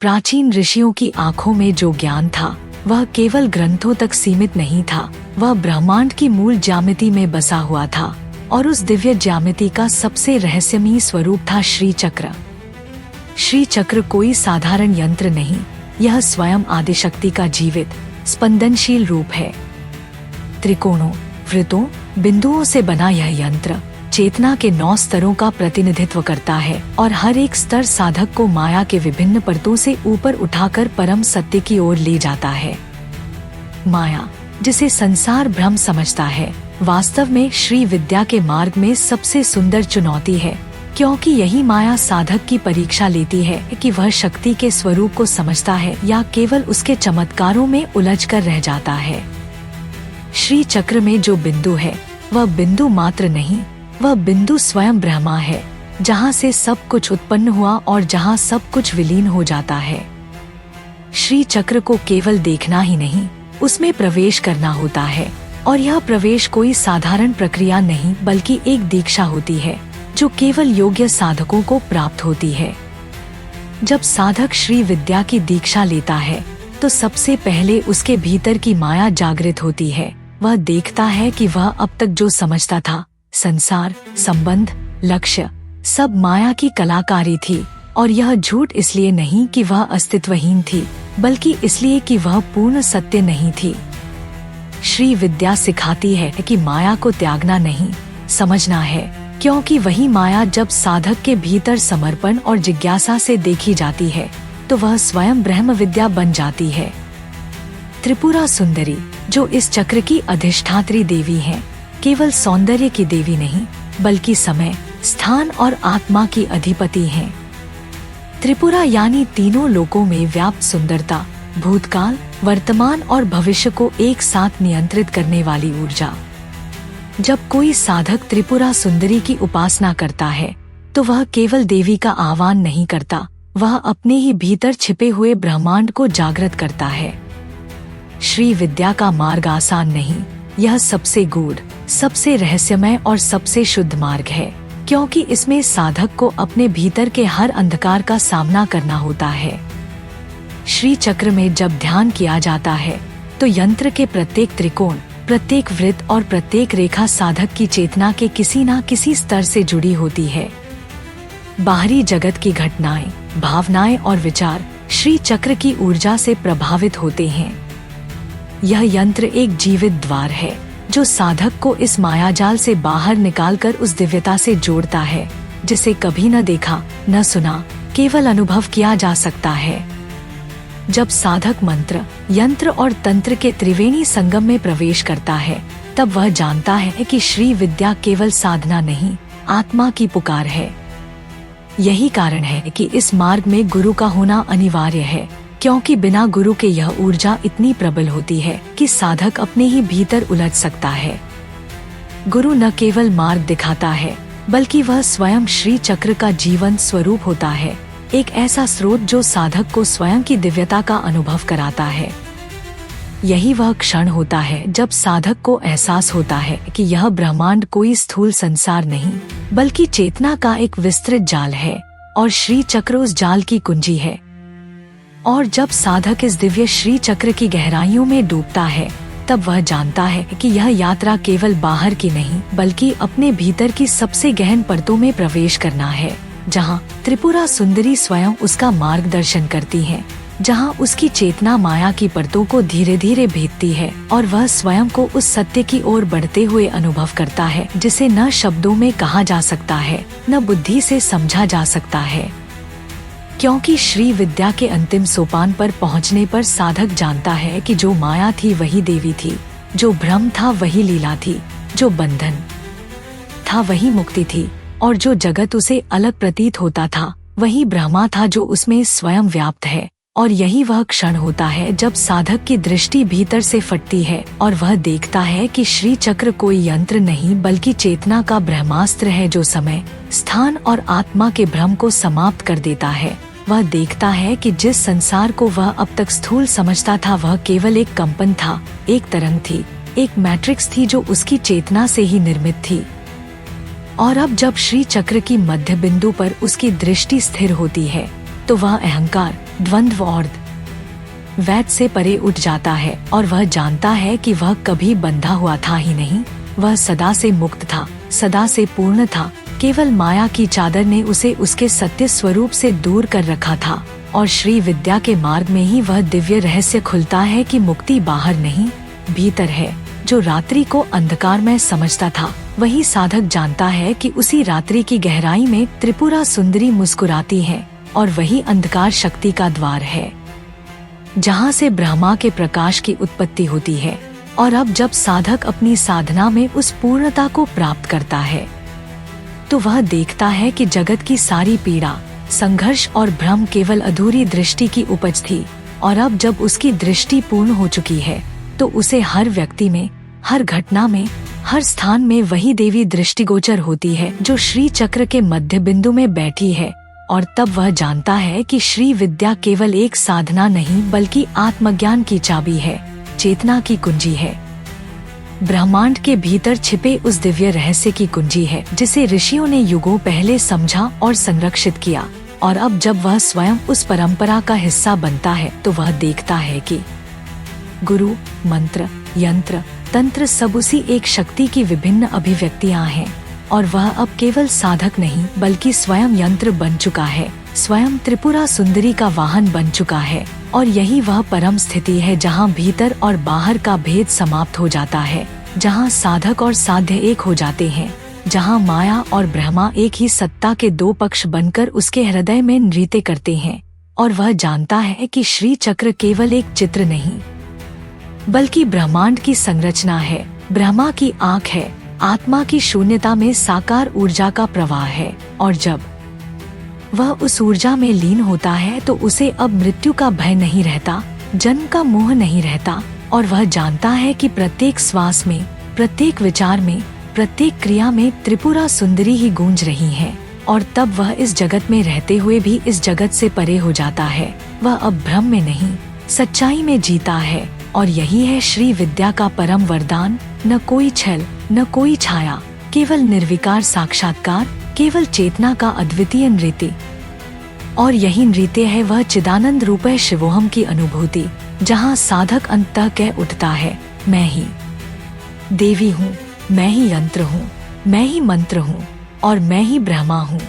प्राचीन ऋषियों की आंखों में जो ज्ञान था वह केवल ग्रंथों तक सीमित नहीं था, वह ब्रह्मांड की मूल ज्यामिति में बसा हुआ था और उस दिव्य ज्यामिति का सबसे रहस्यमयी स्वरूप था श्री चक्र। श्री चक्र कोई साधारण यंत्र नहीं, यह स्वयं आदिशक्ति का जीवित स्पंदनशील रूप है। त्रिकोणों, वृत्तों, बिंदुओं से बना यह यंत्र चेतना के 9 स्तरों का प्रतिनिधित्व करता है और हर एक स्तर साधक को माया के विभिन्न परतों से ऊपर उठाकर परम सत्य की ओर ले जाता है। माया, जिसे संसार भ्रम समझता है, वास्तव में श्री विद्या के मार्ग में सबसे सुंदर चुनौती है, क्योंकि यही माया साधक की परीक्षा लेती है कि वह शक्ति के स्वरूप को समझता है या केवल उसके चमत्कारों में उलझ कर रह जाता है। श्री चक्र में जो बिंदु है वह बिंदु मात्र नहीं, वह बिंदु स्वयं ब्रह्मा है, जहाँ से सब कुछ उत्पन्न हुआ और जहाँ सब कुछ विलीन हो जाता है। श्री चक्र को केवल देखना ही नहीं, उसमें प्रवेश करना होता है, और यह प्रवेश कोई साधारण प्रक्रिया नहीं बल्कि एक दीक्षा होती है जो केवल योग्य साधकों को प्राप्त होती है। जब साधक श्री विद्या की दीक्षा लेता है तो सबसे पहले उसके भीतर की माया जागृत होती है। वह देखता है कि वह अब तक जो समझता था, संसार, संबंध, लक्ष्य, सब माया की कलाकारी थी, और यह झूठ इसलिए नहीं कि वह अस्तित्वहीन थी, बल्कि इसलिए कि वह पूर्ण सत्य नहीं थी। श्री विद्या सिखाती है कि माया को त्यागना नहीं, समझना है, क्योंकि वही माया जब साधक के भीतर समर्पण और जिज्ञासा से देखी जाती है तो वह स्वयं ब्रह्म विद्या बन जाती है। त्रिपुरा सुंदरी, जो इस चक्र की अधिष्ठात्री देवी है, केवल सौंदर्य की देवी नहीं बल्कि समय, स्थान और आत्मा की अधिपति हैं। त्रिपुरा यानी तीनों लोकों में व्याप्त सुंदरता, भूतकाल, वर्तमान और भविष्य को एक साथ नियंत्रित करने वाली ऊर्जा। जब कोई साधक त्रिपुरा सुंदरी की उपासना करता है तो वह केवल देवी का आह्वान नहीं करता, वह अपने ही भीतर छिपे हुए ब्रह्मांड को जागृत करता है। श्री विद्या का मार्ग आसान नहीं, यह सबसे गूढ़, सबसे रहस्यमय और सबसे शुद्ध मार्ग है, क्योंकि इसमें साधक को अपने भीतर के हर अंधकार का सामना करना होता है। श्री चक्र में जब ध्यान किया जाता है तो यंत्र के प्रत्येक त्रिकोण, प्रत्येक वृत्त और प्रत्येक रेखा साधक की चेतना के किसी न किसी स्तर से जुड़ी होती है। बाहरी जगत की घटनाएं, भावनाएं और विचार श्री चक्र की ऊर्जा से प्रभावित होते हैं। यह यंत्र एक जीवित द्वार है जो साधक को इस मायाजाल से बाहर निकालकर उस दिव्यता से जोड़ता है जिसे कभी न देखा, न सुना, केवल अनुभव किया जा सकता है। जब साधक मंत्र, यंत्र और तंत्र के त्रिवेणी संगम में प्रवेश करता है तब वह जानता है कि श्री विद्या केवल साधना नहीं, आत्मा की पुकार है। यही कारण है कि इस मार्ग में गुरु का होना अनिवार्य है, क्योंकि बिना गुरु के यह ऊर्जा इतनी प्रबल होती है कि साधक अपने ही भीतर उलझ सकता है। गुरु न केवल मार्ग दिखाता है बल्कि वह स्वयं श्री चक्र का जीवन स्वरूप होता है, एक ऐसा स्रोत जो साधक को स्वयं की दिव्यता का अनुभव कराता है। यही वह क्षण होता है जब साधक को एहसास होता है कि यह ब्रह्मांड कोई स्थूल संसार नहीं बल्कि चेतना का एक विस्तृत जाल है और श्री चक्र उस जाल की कुंजी है। और जब साधक इस दिव्य श्री चक्र की गहराइयों में डूबता है तब वह जानता है कि यह यात्रा केवल बाहर की नहीं बल्कि अपने भीतर की सबसे गहन परतों में प्रवेश करना है, जहां त्रिपुरा सुंदरी स्वयं उसका मार्गदर्शन करती है, जहां उसकी चेतना माया की परतों को धीरे धीरे भेदती है और वह स्वयं को उस सत्य की ओर बढ़ते हुए अनुभव करता है जिसे न शब्दों में कहा जा सकता है, न बुद्धि से समझा जा सकता है। क्योंकि श्री विद्या के अंतिम सोपान पर पहुंचने पर साधक जानता है कि जो माया थी वही देवी थी, जो भ्रम था वही लीला थी, जो बंधन था वही मुक्ति थी, और जो जगत उसे अलग प्रतीत होता था वही ब्रह्मा था जो उसमें स्वयं व्याप्त है। और यही वह क्षण होता है जब साधक की दृष्टि भीतर से फटती है और वह देखता है कि श्री चक्र कोई यंत्र नहीं बल्कि चेतना का ब्रह्मास्त्र है जो समय, स्थान और आत्मा के भ्रम को समाप्त कर देता है। वह देखता है कि जिस संसार को वह अब तक स्थूल समझता था वह केवल एक कंपन था, एक तरंग थी, एक मैट्रिक्स थी जो उसकी चेतना से ही निर्मित थी। और अब जब श्री चक्र की मध्य बिंदु पर उसकी दृष्टि स्थिर होती है तो वह अहंकार, द्वंद्व और वैद से परे उठ जाता है और वह जानता है कि वह कभी बंधा हुआ था ही नहीं, वह सदा से मुक्त था, सदा से पूर्ण था। केवल माया की चादर ने उसे उसके सत्य स्वरूप से दूर कर रखा था और श्री विद्या के मार्ग में ही वह दिव्य रहस्य खुलता है कि मुक्ति बाहर नहीं, भीतर है। जो रात्रि को अंधकार में समझता था, वही साधक जानता है कि उसी रात्रि की गहराई में त्रिपुरा सुंदरी मुस्कुराती है और वही अंधकार शक्ति का द्वार है, जहाँ से ब्रह्मा के प्रकाश की उत्पत्ति होती है। और अब जब साधक अपनी साधना में उस पूर्णता को प्राप्त करता है, तो वह देखता है कि जगत की सारी पीड़ा, संघर्ष और भ्रम केवल अधूरी दृष्टि की उपज थी। और अब जब उसकी दृष्टि पूर्ण हो चुकी है, तो उसे हर व्यक्ति में, हर घटना में, हर स्थान में वही देवी दृष्टिगोचर होती है जो श्री चक्र के मध्य बिंदु में बैठी है। और तब वह जानता है कि श्री विद्या केवल एक साधना नहीं बल्कि आत्मज्ञान की चाबी है, चेतना की कुंजी है, ब्रह्मांड के भीतर छिपे उस दिव्य रहस्य की कुंजी है जिसे ऋषियों ने युगों पहले समझा और संरक्षित किया। और अब जब वह स्वयं उस परंपरा का हिस्सा बनता है, तो वह देखता है कि गुरु, मंत्र, यंत्र, तंत्र सब उसी एक शक्ति की विभिन्न अभिव्यक्तियां हैं। और वह अब केवल साधक नहीं बल्कि स्वयं यंत्र बन चुका है, स्वयं त्रिपुरा सुंदरी का वाहन बन चुका है। और यही वह परम स्थिति है जहाँ भीतर और बाहर का भेद समाप्त हो जाता है, जहाँ साधक और साध्य एक हो जाते हैं, जहाँ माया और ब्रह्मा एक ही सत्ता के दो पक्ष बनकर उसके हृदय में नृत्य करते हैं। और वह जानता है कि श्री चक्र केवल एक चित्र नहीं बल्कि ब्रह्मांड की संरचना है, ब्रह्मा की आँख है, आत्मा की शून्यता में साकार ऊर्जा का प्रवाह है। और जब वह उस ऊर्जा में लीन होता है, तो उसे अब मृत्यु का भय नहीं रहता, जन्म का मोह नहीं रहता। और वह जानता है कि प्रत्येक श्वास में, प्रत्येक विचार में, प्रत्येक क्रिया में त्रिपुरा सुंदरी ही गूंज रही है। और तब वह इस जगत में रहते हुए भी इस जगत से परे हो जाता है। वह अब भ्रम में नहीं, सच्चाई में जीता है। और यही है श्री विद्या का परम वरदान, न कोई छल, न कोई छाया, केवल निर्विकार साक्षात्कार, केवल चेतना का अद्वितीय नृत्य। और यही नृत्य है वह चिदानंद रूपे शिवोहम की अनुभूति, जहाँ साधक अंततः कह उठता है, मैं ही देवी हूँ, मैं ही यंत्र हूँ, मैं ही मंत्र हूँ और मैं ही ब्रह्मा हूँ।